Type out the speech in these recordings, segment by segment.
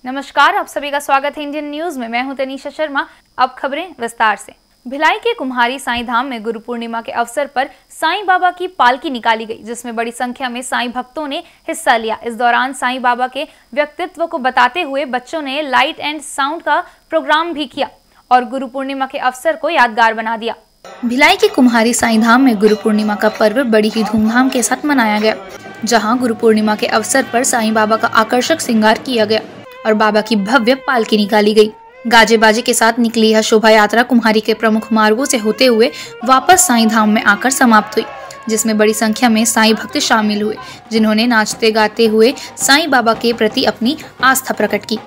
नमस्कार, आप सभी का स्वागत है इंडियन न्यूज में। मैं हूं तनीषा शर्मा। अब खबरें विस्तार से। भिलाई के कुम्हारी साईं धाम में गुरु पूर्णिमा के अवसर पर साईं बाबा की पालकी निकाली गई, जिसमें बड़ी संख्या में साईं भक्तों ने हिस्सा लिया। इस दौरान साईं बाबा के व्यक्तित्व को बताते हुए बच्चों ने लाइट एंड साउंड का प्रोग्राम भी किया और गुरु पूर्णिमा के अवसर को यादगार बना दिया। भिलाई के कुम्हारी साईं धाम में गुरु पूर्णिमा का पर्व बड़ी ही धूमधाम के साथ मनाया गया, जहां गुरु पूर्णिमा के अवसर पर साईं बाबा का आकर्षक श्रृंगार किया गया और बाबा की भव्य पालकी निकाली गई। गाजे बाजे के साथ निकली यह शोभा यात्रा कुम्हारी के प्रमुख मार्गों से होते हुए वापस साईं धाम में आकर समाप्त हुई, जिसमें बड़ी संख्या में साईं भक्त शामिल हुए, जिन्होंने नाचते गाते हुए साईं बाबा के प्रति अपनी आस्था प्रकट की।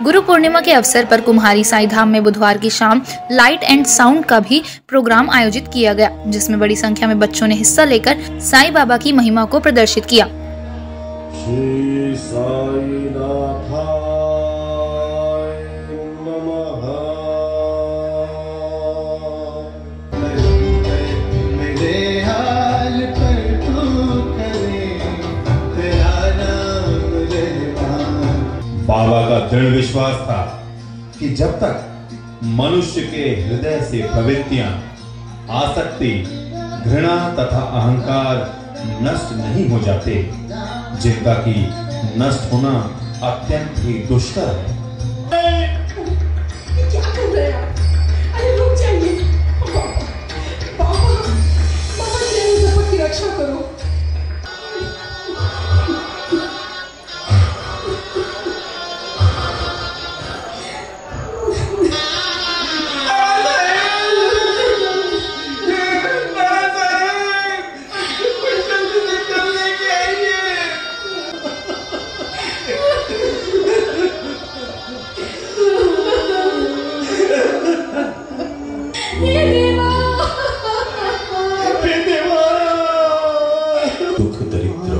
गुरु पूर्णिमा के अवसर पर कुम्हारी साईं धाम में बुधवार की शाम लाइट एंड साउंड का भी प्रोग्राम आयोजित किया गया, जिसमें बड़ी संख्या में बच्चों ने हिस्सा लेकर साईं बाबा की महिमा को प्रदर्शित किया। श्री साईं बाबा का दृढ़ विश्वास था कि जब तक मनुष्य के हृदय से प्रवृत्तियां, आसक्ति, घृणा तथा अहंकार नष्ट नहीं हो जाते, जिनका कि नष्ट होना अत्यंत ही दुष्कर है। क्या कर रहे हैं? अरे रुक जाइए। बाबा की रक्षा करो। दुख दरिद्र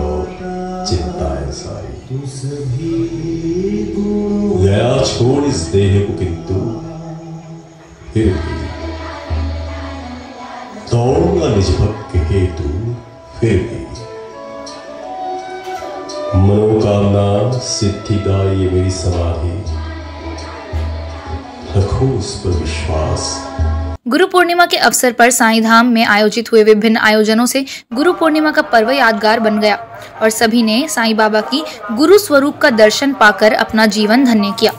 चिंताएं सारी गया छोड़ इस देह को, किंतु फिर भी दौड़ूंगा निज भक्त के हेतु। फिर भी मनोकामना सिद्धि का ये मेरी समाधि, रखो उस पर विश्वास। गुरु पूर्णिमा के अवसर पर साईं धाम में आयोजित हुए विभिन्न आयोजनों से गुरु पूर्णिमा का पर्व यादगार बन गया और सभी ने साईं बाबा की गुरु स्वरूप का दर्शन पाकर अपना जीवन धन्य किया।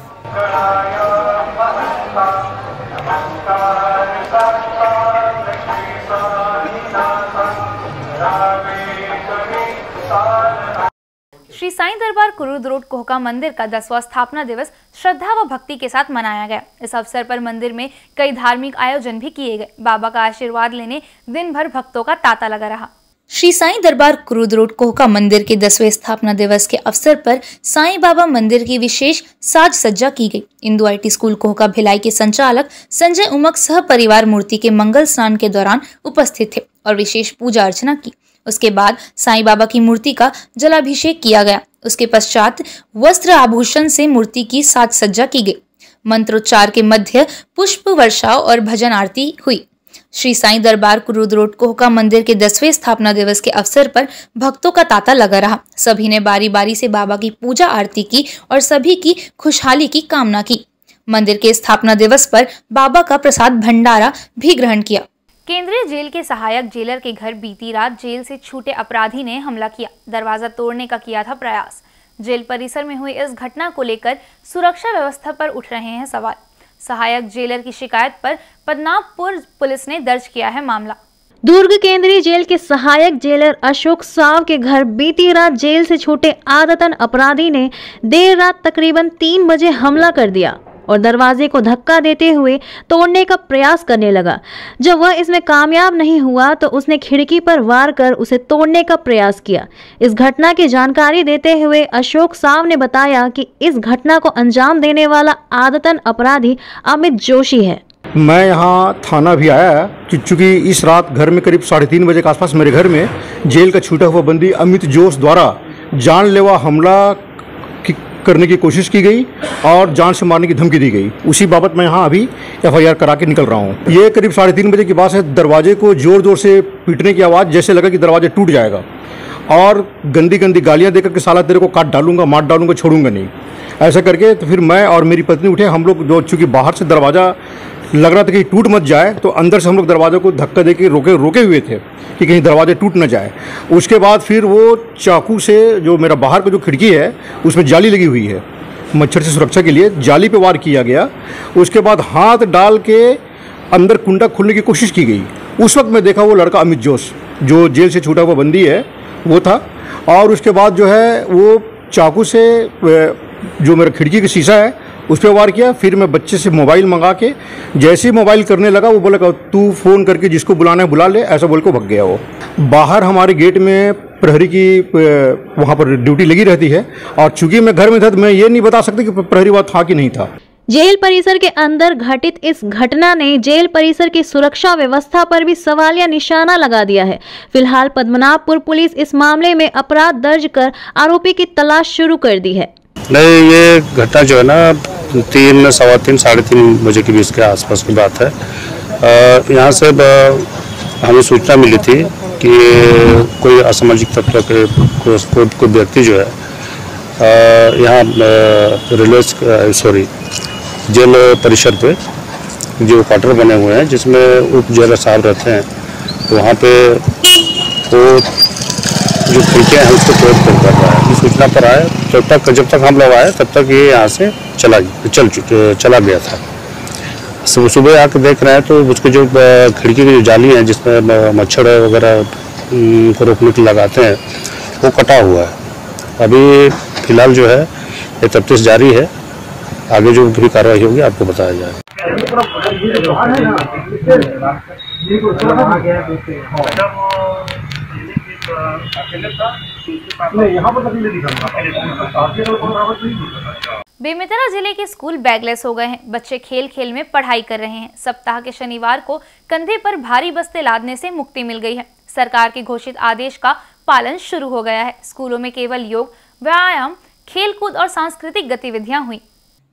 श्री साईं दरबार कुरुद रोड कोहका मंदिर का 10वां स्थापना दिवस श्रद्धा व भक्ति के साथ मनाया गया। इस अवसर पर मंदिर में कई धार्मिक आयोजन भी किए गए। बाबा का आशीर्वाद लेने दिन भर भक्तों का तांता लगा रहा। श्री साईं दरबार कुरुद रोड कोहका मंदिर के 10वें स्थापना दिवस के अवसर पर साईं बाबा मंदिर की विशेष साज सज्जा की गई। इंदु IT स्कूल कोहका भिलाई के संचालक संजय उमक सह परिवार मूर्ति के मंगल स्नान के दौरान उपस्थित थे और विशेष पूजा अर्चना की। उसके बाद साईं बाबा की मूर्ति का जलाभिषेक किया गया। उसके पश्चात वस्त्र आभूषण से मूर्ति की साज सज्जा की गई। मंत्रोच्चार के मध्य पुष्प वर्षा और भजन आरती हुई। श्री साईं दरबार कुरुद रोड कोहका मंदिर के 10वें स्थापना दिवस के अवसर पर भक्तों का तांता लगा रहा। सभी ने बारी बारी से बाबा की पूजा आरती की और सभी की खुशहाली की कामना की। मंदिर के स्थापना दिवस पर बाबा का प्रसाद भंडारा भी ग्रहण किया। केंद्रीय जेल के सहायक जेलर के घर बीती रात जेल से छूटे अपराधी ने हमला किया। दरवाजा तोड़ने का किया था प्रयास। जेल परिसर में हुई इस घटना को लेकर सुरक्षा व्यवस्था पर उठ रहे हैं सवाल। सहायक जेलर की शिकायत पर पद्मनाभपुर पुलिस ने दर्ज किया है मामला। दुर्ग केंद्रीय जेल के सहायक जेलर अशोक साव के घर बीती रात जेल से छूटे आदतन अपराधी ने देर रात तकरीबन 3 बजे हमला कर दिया और दरवाजे को धक्का देते हुए तोड़ने का प्रयास करने लगा। जब वह इसमें कामयाब नहीं हुआ तो उसने खिड़की पर वार कर उसे तोड़ने का प्रयास किया। इस घटना की जानकारी देते हुए अशोक साव ने बताया कि इस घटना को अंजाम देने वाला आदतन अपराधी अमित जोशी है। मैं यहाँ थाना भी आया है क्योंकि इस रात घर में करीब 3:30 बजे के आसपास मेरे घर में जेल का छूटा हुआ बंदी अमित जोश द्वारा जानलेवा हमला करने की कोशिश की गई और जान से मारने की धमकी दी गई। उसी बाबत मैं यहाँ अभी FIR करा के निकल रहा हूँ। ये करीब 3:30 बजे की बात है। दरवाजे को जोर जोर से पीटने की आवाज़, जैसे लगा कि दरवाजा टूट जाएगा, और गंदी गंदी गालियाँ देकर के साला तेरे को काट डालूंगा, मार डालूंगा, छोड़ूंगा नहीं, ऐसा करके। तो फिर मैं और मेरी पत्नी उठे। हम लोग जो चूँकि बाहर से दरवाज़ा लग रहा था कि टूट मत जाए, तो अंदर से हम लोग दरवाजे को धक्का दे के रोके हुए थे कि कहीं दरवाजा टूट ना जाए। उसके बाद फिर वो चाकू से, जो मेरा बाहर का जो खिड़की है उसमें जाली लगी हुई है, मच्छर से सुरक्षा के लिए जाली पे वार किया गया। उसके बाद हाथ डाल के अंदर कुंडा खोलने की कोशिश की गई। उस वक्त मैं देखा वो लड़का अमित जोश जो जेल से छूटा हुआ बंदी है वो था। और उसके बाद जो है वो चाकू से जो मेरा खिड़की का शीशा है उस पर वार किया। फिर मैं बच्चे से मोबाइल मंगा के, जैसे ही मोबाइल करने लगा वो बोला तू फ़ोन करके जिसको बुलाना है बुला ले, ऐसा बोल के भग गया वो। बाहर हमारे गेट में प्रहरी की वहाँ पर ड्यूटी लगी रहती है, और चूंकि मैं घर में था तो मैं ये नहीं बता सकता कि प्रहरी वहाँ था कि नहीं था। जेल परिसर के अंदर घटित इस घटना ने जेल परिसर की सुरक्षा व्यवस्था पर भी सवालिया निशाना लगा दिया है। फिलहाल पद्मनाभपुर पुलिस इस मामले में अपराध दर्ज कर आरोपी की तलाश शुरू कर दी है। नहीं, ये घटना जो है ना 3, सवा 3, 3:30 बजे के बीच के आसपास की बात है। यहाँ से हमें सूचना मिली थी कि कोई असामाजिक तत्व के कोई व्यक्ति जो है यहाँ जेल परिसर पे जो क्वार्टर बने हुए हैं जिसमें उप जेलर साहब रहते हैं, वहाँ पे वो जो खिड़कियाँ हैं उसको तोड़ कर रहा है। ये सूचना पर आए, जब तक हम लोग आए तब तक ये यहाँ से चला गया था। सुबह आकर देख रहे हैं तो उसके जो खिड़की की जो जाली है जिसमें मच्छर वगैरह को रोकने के लगाते हैं वो कटा हुआ है। अभी फिलहाल जो है ये तफ्तीश जारी है, आगे जो भी कार्रवाई होगी आपको बताया जाएगा। बेमेतरा जिले के स्कूल बैगलेस हो गए हैं। बच्चे खेल खेल में पढ़ाई कर रहे हैं। सप्ताह के शनिवार को कंधे पर भारी बस्ते लादने से मुक्ति मिल गई है। सरकार के घोषित आदेश का पालन शुरू हो गया है। स्कूलों में केवल योग, व्यायाम, खेलकूद और सांस्कृतिक गतिविधियां हुई।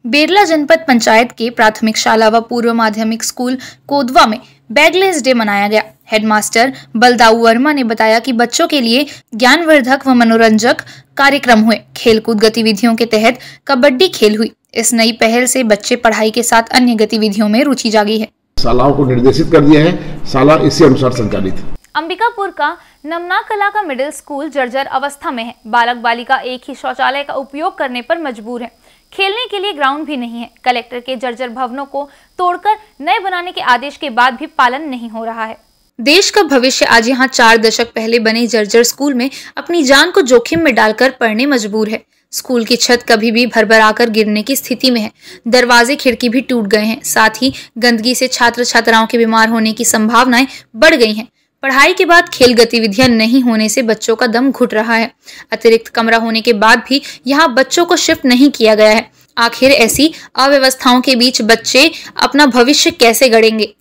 बेरला जनपद पंचायत के प्राथमिक शाला व पूर्व माध्यमिक स्कूल कोदवा में बैगलेस डे मनाया गया। हेडमास्टर बलदाऊ वर्मा ने बताया कि बच्चों के लिए ज्ञानवर्धक व मनोरंजक कार्यक्रम हुए। खेलकूद गतिविधियों के तहत कबड्डी खेल हुई। इस नई पहल से बच्चे पढ़ाई के साथ अन्य गतिविधियों में रुचि जागी है। शालाओं को निर्देशित कर दिया है, शाला इसी अनुसार संचालित। अंबिकापुर का नमना कला का मिडिल स्कूल जर्जर अवस्था में है। बालक बालिका एक ही शौचालय का उपयोग करने पर मजबूर है। खेलने के लिए ग्राउंड भी नहीं है। कलेक्टर के जर्जर भवनों को तोड़कर नए बनाने के आदेश के बाद भी पालन नहीं हो रहा है। देश का भविष्य आज यहाँ 4 दशक पहले बने जर्जर स्कूल में अपनी जान को जोखिम में डालकर पढ़ने मजबूर है। स्कूल की छत कभी भी भरभराकर गिरने की स्थिति में है। दरवाजे खिड़की भी टूट गए हैं। साथ ही गंदगी से छात्र छात्राओं के बीमार होने की संभावनाएं बढ़ गई हैं। पढ़ाई के बाद खेल गतिविधियां नहीं होने से बच्चों का दम घुट रहा है। अतिरिक्त कमरा होने के बाद भी यहाँ बच्चों को शिफ्ट नहीं किया गया है। आखिर ऐसी अव्यवस्थाओं के बीच बच्चे अपना भविष्य कैसे गढ़ेंगे?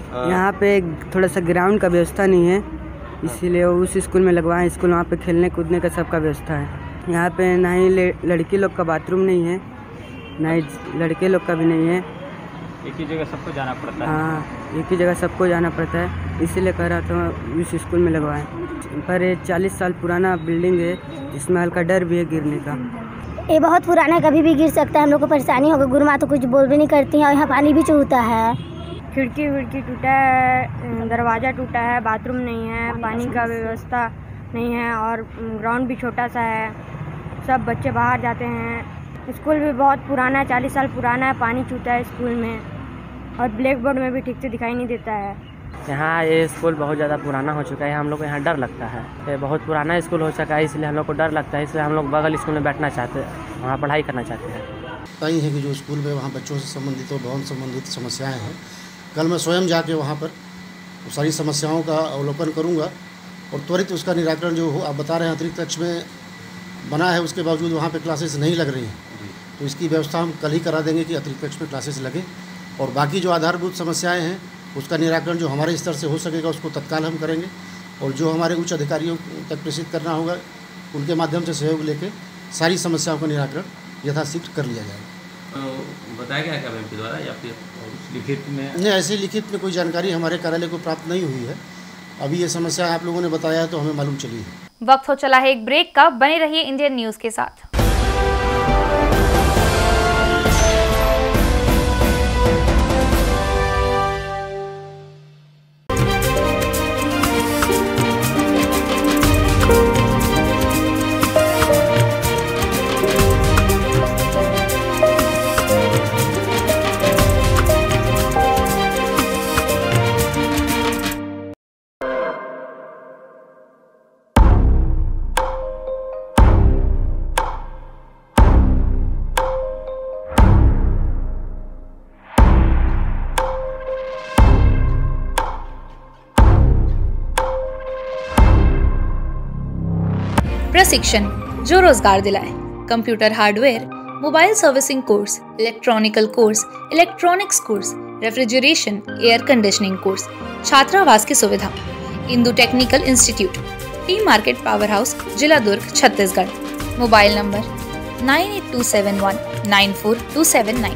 यहाँ पे थोड़ा सा ग्राउंड का व्यवस्था नहीं है, इसीलिए उस स्कूल में लगवाएं। स्कूल वहाँ पे खेलने कूदने का सबका व्यवस्था है। यहाँ पे ना ही लड़की लोग का बाथरूम नहीं है, ना ही लड़के लोग का भी नहीं है। एक ही जगह सबको जाना पड़ता है। हाँ, एक ही जगह सबको जाना पड़ता है, इसीलिए कह रहा था इस स्कूल में लगवाएं। पर ये 40 साल पुराना बिल्डिंग है, जिसमें हल्का डर भी है गिरने का। ये बहुत पुराना है, कभी भी गिर सकता है। हम लोग को परेशानी होगा। गुरुमा तो कुछ बोल भी नहीं करती हैं और यहाँ पानी भी चूहता है। खिड़की विड़की टूटा है, दरवाज़ा टूटा है, बाथरूम नहीं है, पानी का व्यवस्था नहीं है और ग्राउंड भी छोटा सा है। सब बच्चे बाहर जाते हैं। स्कूल भी बहुत पुराना है, 40 साल पुराना है। पानी चूहता है स्कूल में और ब्लैक बोर्ड में भी ठीक से दिखाई नहीं देता है। यहाँ ये स्कूल बहुत ज़्यादा पुराना हो चुका है, हम लोग को यहाँ डर लगता है। ये बहुत पुराना स्कूल हो चुका है, इसलिए हम लोग को डर लगता है। इसलिए हम लोग बगल स्कूल में बैठना चाहते हैं, वहाँ पढ़ाई करना चाहते हैं। बताई है कि जो स्कूल में वहाँ बच्चों से संबंधित और भवन संबंधित समस्याएं हैं, कल मैं स्वयं जाके वहाँ पर सारी समस्याओं का अवलोकन करूँगा और त्वरित उसका निराकरण जो हो। आप बता रहे हैं अतिरिक्त कक्ष में बना है, उसके बावजूद वहाँ पे क्लासेस नहीं लग रही हैं, तो इसकी व्यवस्था हम कल ही करा देंगे कि अतिरिक्त कक्ष में क्लासेस लगे और बाकी जो आधारभूत समस्याएं हैं उसका निराकरण जो हमारे स्तर से हो सकेगा उसको तत्काल हम करेंगे और जो हमारे उच्च अधिकारियों तक प्रेषित करना होगा उनके माध्यम से सहयोग लेके सारी समस्याओं का निराकरण यथाशीघ्र कर लिया जाएगा। बताया गया क्या बैंक द्वारा या फिर लिखित में? नहीं, ऐसी लिखित में कोई जानकारी हमारे कार्यालय को प्राप्त नहीं हुई है। अभी ये समस्या आप लोगों ने बताया है तो हमें मालूम चली है। वक्त हो चला है एक ब्रेक का, बने रहिए इंडियन न्यूज के साथ। प्रशिक्षण जो रोजगार दिलाए, computer hardware, mobile servicing course, electronical course, electronics course, refrigeration, air conditioning course, छात्रावास की सुविधा। Indu technical institute, T market power house, जिला दुर्ग, छत्तीसगढ़। Mobile number 9827194279,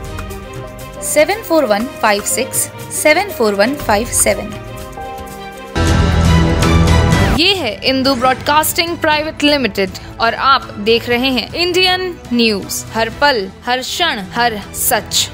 7415674157। ये है इंदु ब्रॉडकास्टिंग प्राइवेट लिमिटेड और आप देख रहे हैं इंडियन न्यूज, हर पल, हर क्षण, हर सच।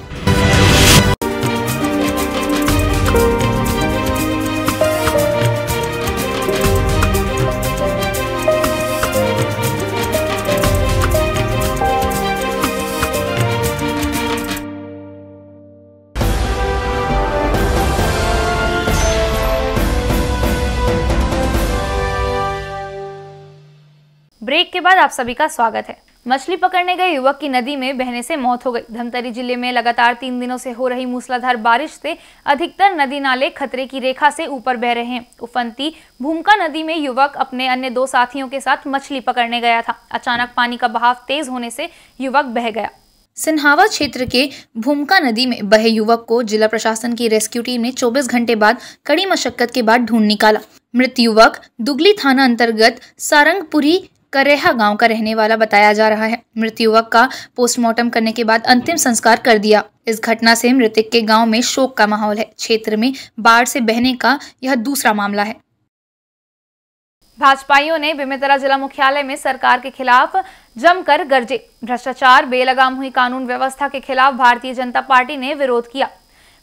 ब्रेक के बाद आप सभी का स्वागत है। मछली पकड़ने गए युवक की नदी में बहने से मौत हो गई। धमतरी जिले में लगातार 3 दिनों से हो रही मूसलाधार बारिश से अधिकतर नदी नाले खतरे की रेखा से ऊपर बह रहे हैं। उफनती भूमका नदी में युवक अपने अन्य 2 साथियों के साथ मछली पकड़ने गया था। अचानक पानी का बहाव तेज होने से युवक बह गया। सिन्हावा क्षेत्र के भूमका नदी में बहे युवक को जिला प्रशासन की रेस्क्यू टीम ने 24 घंटे बाद कड़ी मशक्कत के बाद ढूंढ निकाला। मृत युवक दुगली थाना अंतर्गत सारंगपुरी करेहा गांव का रहने वाला बताया जा रहा है। मृत युवक का पोस्टमार्टम करने के बाद अंतिम संस्कार कर दिया। इस घटना से मृतक के गांव में शोक का माहौल है। क्षेत्र में बाढ़ से बहने का यह दूसरा मामला है। भाजपाइयों ने बेमेतरा जिला मुख्यालय में सरकार के खिलाफ जमकर गरजे। भ्रष्टाचार, बेलगाम हुई कानून व्यवस्था के खिलाफ भारतीय जनता पार्टी ने विरोध किया।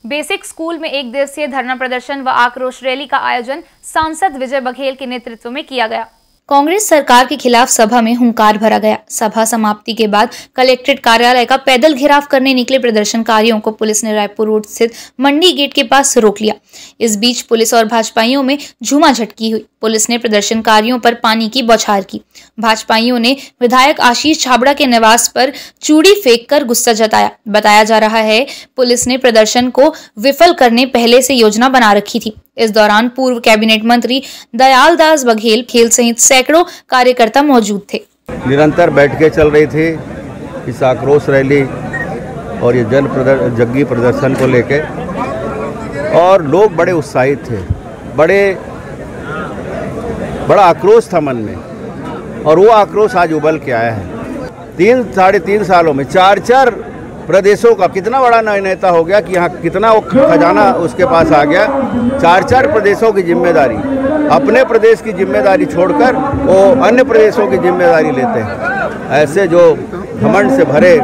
बेसिक स्कूल में 1 दिवसीय धरना प्रदर्शन व आक्रोश रैली का आयोजन सांसद विजय बघेल के नेतृत्व में किया गया। कांग्रेस सरकार के खिलाफ सभा में हुंकार भरा गया। सभा समाप्ति के बाद कलेक्ट्रेट कार्यालय का पैदल घेराव करने निकले प्रदर्शनकारियों को पुलिस ने रायपुर रोड स्थित मंडी गेट के पास रोक लिया। इस बीच पुलिस और भाजपाइयों में झूमाझटकी हुई। पुलिस ने प्रदर्शनकारियों पर पानी की बौछार की। भाजपाइयों ने विधायक आशीष छाबड़ा के निवास पर चूड़ी फेंककर गुस्सा जताया। बताया जा रहा है पुलिस ने प्रदर्शन को विफल करने पहले से योजना बना रखी थी। इस दौरान पूर्व कैबिनेट मंत्री दयाल दास बघेल खेल सहित सैकड़ों कार्यकर्ता मौजूद थे। निरंतर बैठकें चल रही थी इस आक्रोश रैली और ये जंगी प्रदर्शन को लेके, और लोग बड़े उत्साहित थे। बड़ा आक्रोश था मन में, और वो आक्रोश आज उबल के आया है। 3-3.5 सालों में 4 प्रदेशों का कितना बड़ा नेता हो गया कि यहाँ कितना वो खजाना उसके पास आ गया। 4 प्रदेशों की जिम्मेदारी, अपने प्रदेश की जिम्मेदारी छोड़कर वो अन्य प्रदेशों की जिम्मेदारी लेते हैं। ऐसे जो घमंड से भरे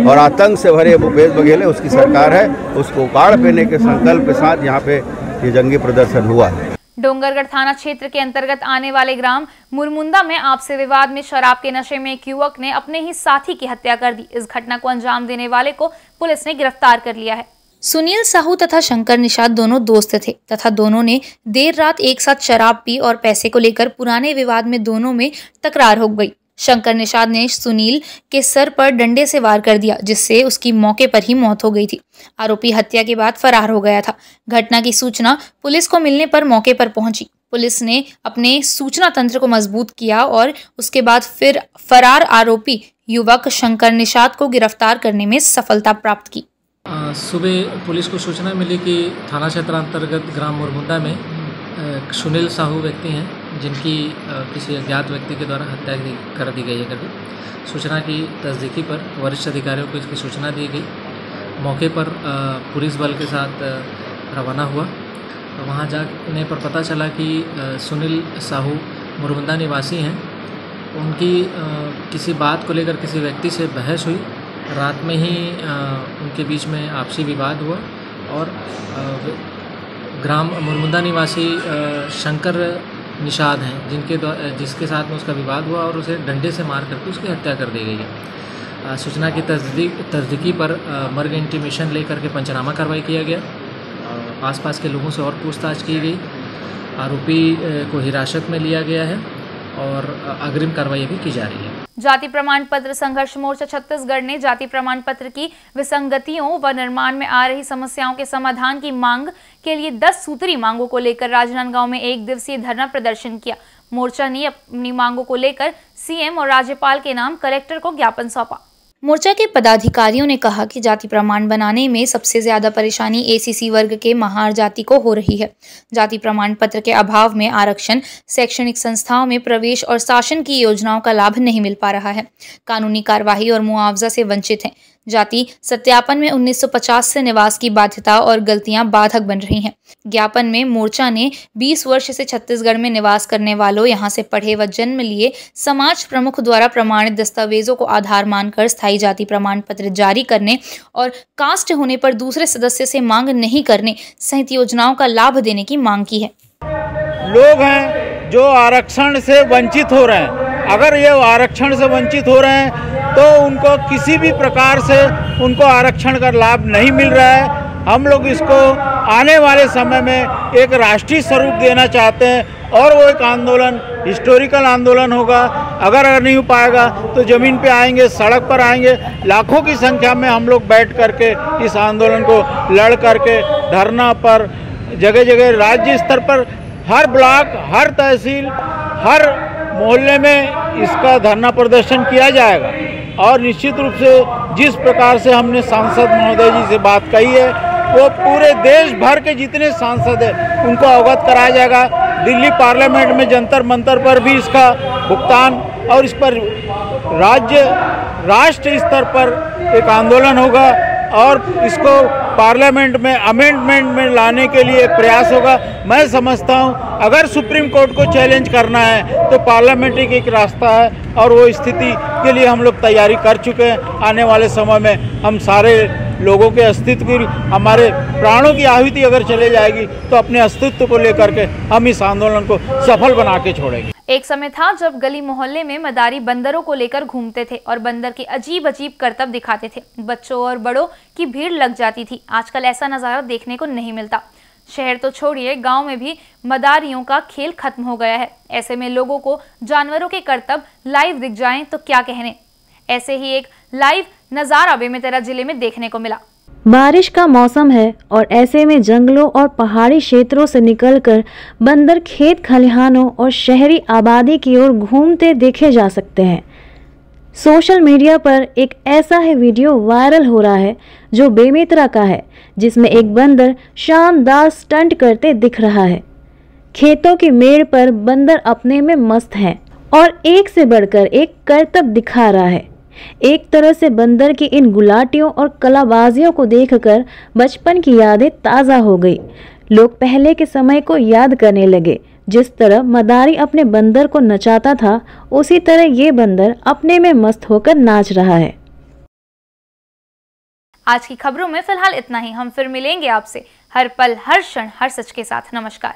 और आतंक से भरे भूपेश बघेल उसकी सरकार है, उसको उखाड़ फेंकने के संकल्प के साथ यहाँ पे ये जंगी प्रदर्शन हुआ है। डोंगरगढ़ थाना क्षेत्र के अंतर्गत आने वाले ग्राम मुरमुंदा में आपसी विवाद में शराब के नशे में एक युवक ने अपने ही साथी की हत्या कर दी। इस घटना को अंजाम देने वाले को पुलिस ने गिरफ्तार कर लिया है। सुनील साहू तथा शंकर निषाद दोनों दोस्त थे तथा दोनों ने देर रात एक साथ शराब पी और पैसे को लेकर पुराने विवाद में दोनों में तकरार हो गई। शंकर निषाद ने सुनील के सर पर डंडे से वार कर दिया, जिससे उसकी मौके पर ही मौत हो गई थी। आरोपी हत्या के बाद फरार हो गया था। घटना की सूचना पुलिस को मिलने पर मौके पर पहुंची। पुलिस ने अपने सूचना तंत्र को मजबूत किया और उसके बाद फिर फरार आरोपी युवक शंकर निषाद को गिरफ्तार करने में सफलता प्राप्त की। सुबह पुलिस को सूचना मिली कि थाना क्षेत्र अंतर्गत ग्राम मुरमुंदा में सुनील साहू व्यक्ति हैं, जिनकी किसी अज्ञात व्यक्ति के द्वारा हत्या कर दी गई है करके। सूचना की तस्दीकी पर वरिष्ठ अधिकारियों को इसकी सूचना दी गई। मौके पर पुलिस बल के साथ रवाना हुआ। वहाँ जाने पर पता चला कि सुनील साहू मुरमुंदा निवासी हैं। उनकी किसी बात को लेकर किसी व्यक्ति से बहस हुई। रात में ही उनके बीच में आपसी विवाद हुआ और ग्राम मुरमुंदा निवासी शंकर निषाद हैं, जिसके साथ में उसका विवाद हुआ और उसे डंडे से मार करके उसकी हत्या कर दी गई है। सूचना की तस्दीकी पर मर्ग इंटीमेशन लेकर के पंचनामा कार्रवाई किया गया। आसपास के लोगों से और पूछताछ की गई। आरोपी को हिरासत में लिया गया है और अग्रिम कार्रवाई भी की जा रही है। जाति प्रमाण पत्र संघर्ष मोर्चा छत्तीसगढ़ ने जाति प्रमाण पत्र की विसंगतियों व निर्माण में आ रही समस्याओं के समाधान की मांग के लिए 10 सूत्री मांगों को लेकर राजनांदगांव में 1 दिवसीय धरना प्रदर्शन किया। मोर्चा ने अपनी मांगों को लेकर सीएम और राज्यपाल के नाम कलेक्टर को ज्ञापन सौंपा। मोर्चा के पदाधिकारियों ने कहा कि जाति प्रमाण बनाने में सबसे ज्यादा परेशानी एसीसी वर्ग के महार जाति को हो रही है। जाति प्रमाण पत्र के अभाव में आरक्षण, शैक्षणिक संस्थाओं में प्रवेश और शासन की योजनाओं का लाभ नहीं मिल पा रहा है। कानूनी कार्यवाही और मुआवजा से वंचित हैं। जाति सत्यापन में 1950 से निवास की बाध्यता और गलतियां बाधक बन रही हैं। ज्ञापन में मोर्चा ने 20 वर्ष से छत्तीसगढ़ में निवास करने वालों, यहां से पढ़े व जन्म लिए समाज प्रमुख द्वारा प्रमाणित दस्तावेजों को आधार मानकर स्थायी जाति प्रमाण पत्र जारी करने और कास्ट होने पर दूसरे सदस्य से मांग नहीं करने सहित योजनाओं का लाभ देने की मांग की है। लोग हैं जो आरक्षण से वंचित हो रहे हैं। अगर ये आरक्षण से वंचित हो रहे हैं तो उनको किसी भी प्रकार से उनको आरक्षण का लाभ नहीं मिल रहा है। हम लोग इसको आने वाले समय में एक राष्ट्रीय स्वरूप देना चाहते हैं और वो एक आंदोलन, हिस्टोरिकल आंदोलन होगा। अगर नहीं हो पाएगा तो ज़मीन पे आएंगे, सड़क पर आएंगे। लाखों की संख्या में हम लोग बैठ करके इस आंदोलन को लड़ करके धरना पर जगह जगह राज्य स्तर पर हर ब्लॉक, हर तहसील, हर मोहल्ले में इसका धरना प्रदर्शन किया जाएगा। और निश्चित रूप से जिस प्रकार से हमने सांसद महोदय जी से बात कही है, वो पूरे देश भर के जितने सांसद हैं उनको अवगत कराया जाएगा। दिल्ली पार्लियामेंट में जंतर मंतर पर भी इसका भुगतान और इस पर राष्ट्र स्तर पर एक आंदोलन होगा और इसको पार्लियामेंट में अमेंडमेंट में लाने के लिए एक प्रयास होगा। मैं समझता हूं अगर सुप्रीम कोर्ट को चैलेंज करना है तो पार्लियामेंट्री एक रास्ता है और वो स्थिति के लिए हम लोग तैयारी कर चुके हैं। आने वाले समय में हम सारे लोगों के अस्तित्व की, हमारे प्राणों की आहुति अगर चले जाएगी तो अपने अस्तित्व को लेकर के हम इस आंदोलन को सफल बना के छोड़ेंगे। एक समय था जब गली मोहल्ले में मदारी बंदरों को लेकर घूमते थे और बंदर के अजीब अजीब करतब दिखाते थे। बच्चों और बड़ों की भीड़ लग जाती थी। आजकल ऐसा नज़ारा देखने को नहीं मिलता। शहर तो छोड़िए, गांव में भी मदारियों का खेल खत्म हो गया है। ऐसे में लोगों को जानवरों के करतब लाइव दिख जाएं तो क्या कहने। ऐसे ही एक लाइव नज़ारा बेमेतरा जिले में देखने को मिला। बारिश का मौसम है और ऐसे में जंगलों और पहाड़ी क्षेत्रों से निकलकर बंदर खेत खलिहानों और शहरी आबादी की ओर घूमते देखे जा सकते हैं। सोशल मीडिया पर एक ऐसा ही वीडियो वायरल हो रहा है जो बेमेतरा का है, जिसमें एक बंदर शानदार स्टंट करते दिख रहा है। खेतों की मेड़ पर बंदर अपने में मस्त है और एक से बढ़कर एक करतब दिखा रहा है। एक तरह से बंदर की इन गुलाटियों और कलाबाजियों को देखकर बचपन की यादें ताज़ा हो गई। लोग पहले के समय को याद करने लगे। जिस तरह मदारी अपने बंदर को नचाता था, उसी तरह ये बंदर अपने में मस्त होकर नाच रहा है। आज की खबरों में फिलहाल इतना ही। हम फिर मिलेंगे आपसे हर पल, हर क्षण, हर सच के साथ। नमस्कार।